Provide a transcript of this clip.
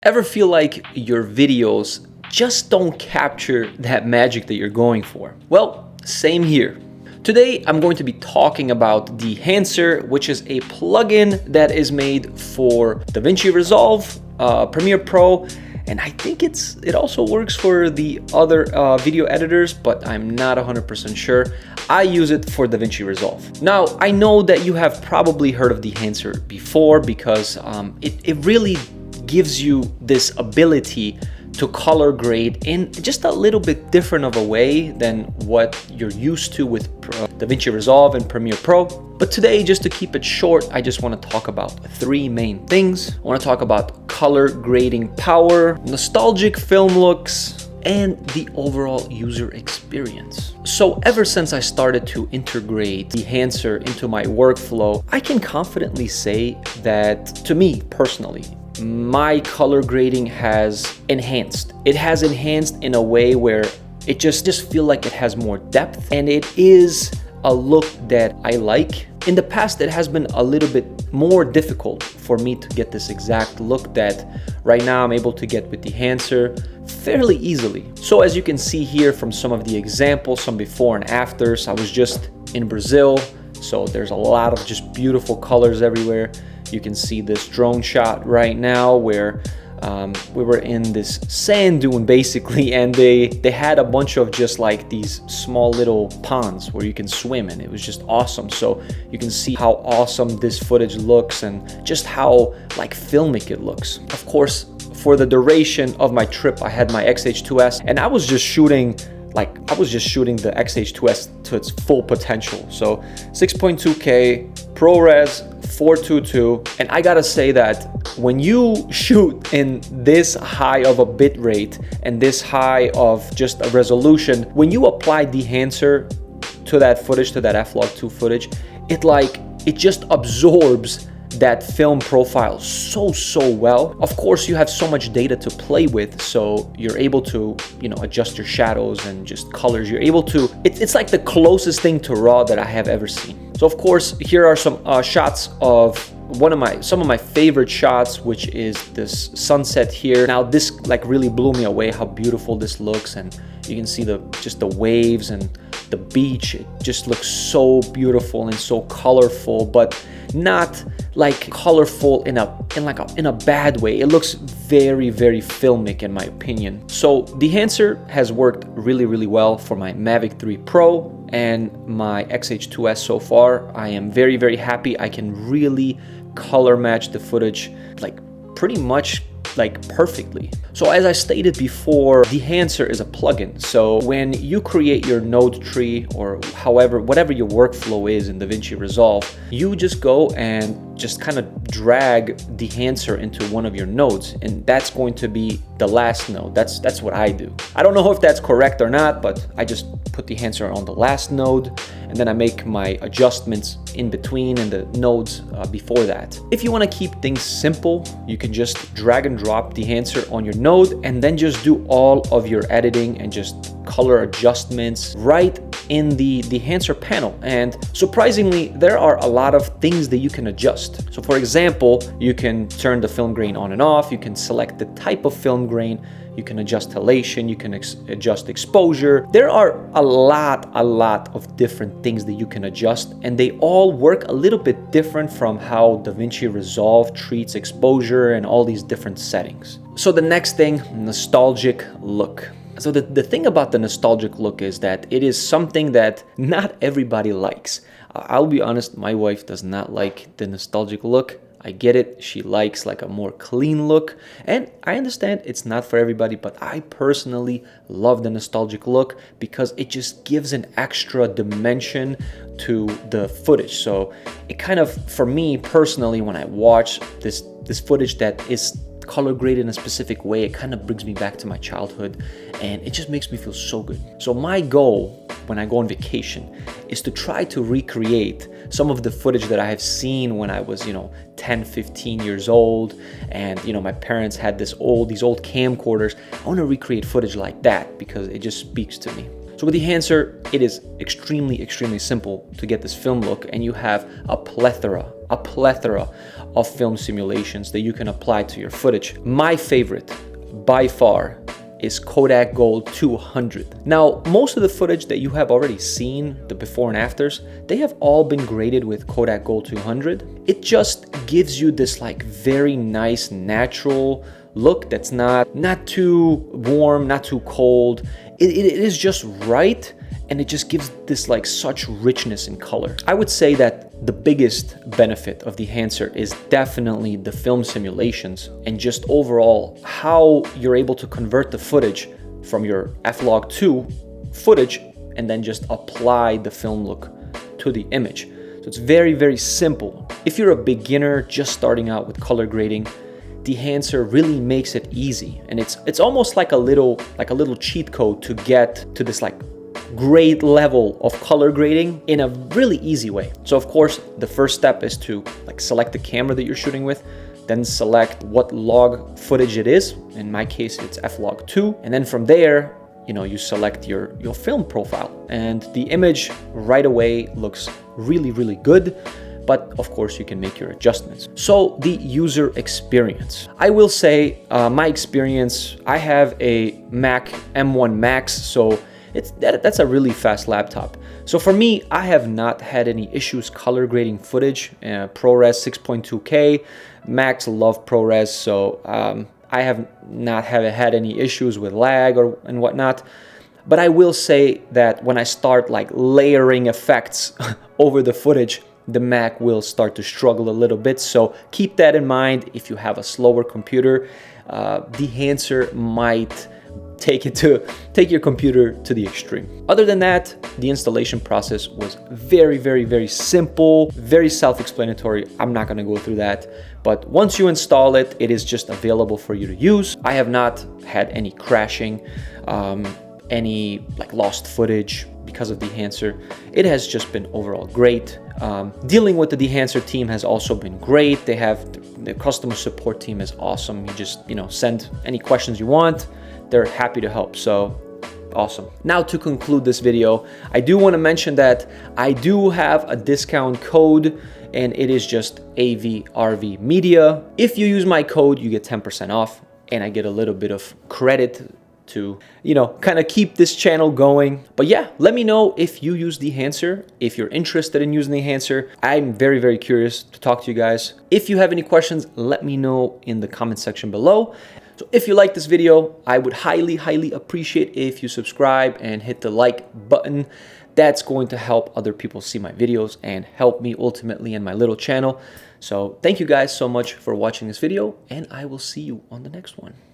Ever feel like your videos just don't capture that magic that you're going for? Well, same here. Today, I'm going to be talking about Dehancer, which is a plugin that is made for DaVinci Resolve, Premiere Pro, and I think it also works for the other video editors, but I'm not 100% sure. I use it for DaVinci Resolve. Now, I know that you have probably heard of Dehancer before because it really gives you this ability to color grade in just a little bit different of a way than what you're used to with DaVinci Resolve and Premiere Pro. But today, just to keep it short, I just want to talk about three main things. I want to talk about color grading power, nostalgic film looks, and the overall user experience. So ever since I started to integrate Dehancer into my workflow, I can confidently say that, to me personally, my color grading has enhanced. It has enhanced in a way where it just feel like it has more depth, and it is a look that I like. In the past, it has been a little bit more difficult for me to get this exact look that right now I'm able to get with Dehancer fairly easily. So as you can see here from some of the examples, some before and afters, I was just in Brazil, so there's a lot of just beautiful colors everywhere. You can see this drone shot right now where we were in this sand dune basically, and they had a bunch of just like these small little ponds where you can swim, and it was just awesome. So you can see how awesome this footage looks and just how like filmic it looks. Of course, for the duration of my trip, I had my X-H2S, and I was just shooting the X-H2S to its full potential. So 6.2K, ProRes, 422, and I gotta say that when you shoot in this high of a bit rate and this high of just a resolution, when you apply Dehancer to that footage, to that F-Log2 footage, it just absorbs that film profile so well. Of course, you have so much data to play with, so you're able to, adjust your shadows and just colors. You're able to, it's like the closest thing to RAW that I have ever seen. So of course, here are some shots of some of my favorite shots, which is this sunset here. Now this like really blew me away how beautiful this looks, and you can see just the waves and the beach. It just looks so beautiful and so colorful, but not like colorful in a bad way. It looks very filmic in my opinion. So Dehancer has worked really well for my Mavic 3 Pro and my X-H2S so far. I am very happy. I can really color match the footage like pretty much like perfectly. So as I stated before, Dehancer is a plugin. So when you create your node tree or whatever your workflow is in DaVinci Resolve, you just go and just kind of drag Dehancer into one of your nodes, and that's going to be the last node. That's what I do. I don't know if that's correct or not, but I just put Dehancer on the last node, and then I make my adjustments in between and the nodes before that. If you want to keep things simple, you can just drag and drop Dehancer on your node and then just do all of your editing and just color adjustments right in the Dehancer panel. And surprisingly, there are a lot of things that you can adjust. So for example, you can turn the film grain on and off, you can select the type of film grain, you can adjust halation, you can adjust exposure. There are a lot of different things that you can adjust, and they all work a little bit different from how DaVinci Resolve treats exposure and all these different settings. So the next thing, nostalgic look. So the thing about the nostalgic look is that it is something that not everybody likes. I'll be honest, my wife does not like the nostalgic look. I get it, she likes like a more clean look, and I understand it's not for everybody, but I personally love the nostalgic look because it just gives an extra dimension to the footage. So it kind of, for me personally, when I watch this footage that is color graded in a specific way, it kind of brings me back to my childhood, and it just makes me feel so good. So my goal when I go on vacation is to try to recreate some of the footage that I have seen when I was 10, 15 years old, and my parents had these old camcorders. I want to recreate footage like that because it just speaks to me. So with Dehancer, it is extremely simple to get this film look, and you have a plethora a plethora of film simulations that you can apply to your footage. My favorite, by far, is Kodak Gold 200. Now, most of the footage that you have already seen, the before and afters, they have all been graded with Kodak Gold 200. It just gives you this like very nice natural look that's not too warm, not too cold. It is just right, and it just gives this like such richness in color. I would say that the biggest benefit of Dehancer is definitely the film simulations and just overall how you're able to convert the footage from your F-Log2 footage and then just apply the film look to the image. So it's very, very simple. If you're a beginner just starting out with color grading, Dehancer really makes it easy, and it's almost like a little cheat code to get to this like great level of color grading in a really easy way. So of course, the first step is to like select the camera that you're shooting with, then select what log footage it is. In my case, it's F-Log2. And then from there, you select your film profile, and the image right away looks really, really good. But of course, you can make your adjustments. So the user experience. I will say my experience, I have a Mac M1 Max, so that's a really fast laptop. So for me, I have not had any issues color grading footage. ProRes 6.2K, Macs love ProRes, so I have not had any issues with lag and whatnot. But I will say that when I start like layering effects over the footage, the Mac will start to struggle a little bit. So keep that in mind. If you have a slower computer, Dehancer might take your computer to the extreme. Other than that, the installation process was very, very, very simple, very self-explanatory. I'm not gonna go through that, but once you install it, it is just available for you to use. I have not had any crashing, any like lost footage because of Dehancer. It has just been overall great. Dealing with the Dehancer team has also been great. The customer support team is awesome. You just send any questions you want. They're happy to help, so awesome. Now to conclude this video, I do want to mention that I do have a discount code, and it is just AVRV Media. If you use my code, you get 10% off, and I get a little bit of credit to kind of keep this channel going. But yeah, let me know if you use Dehancer, if you're interested in using Dehancer. I'm very, very curious to talk to you guys. If you have any questions, let me know in the comment section below. So if you like this video, I would highly, highly appreciate if you subscribe and hit the like button. That's going to help other people see my videos and help me ultimately in my little channel. So thank you guys so much for watching this video, and I will see you on the next one.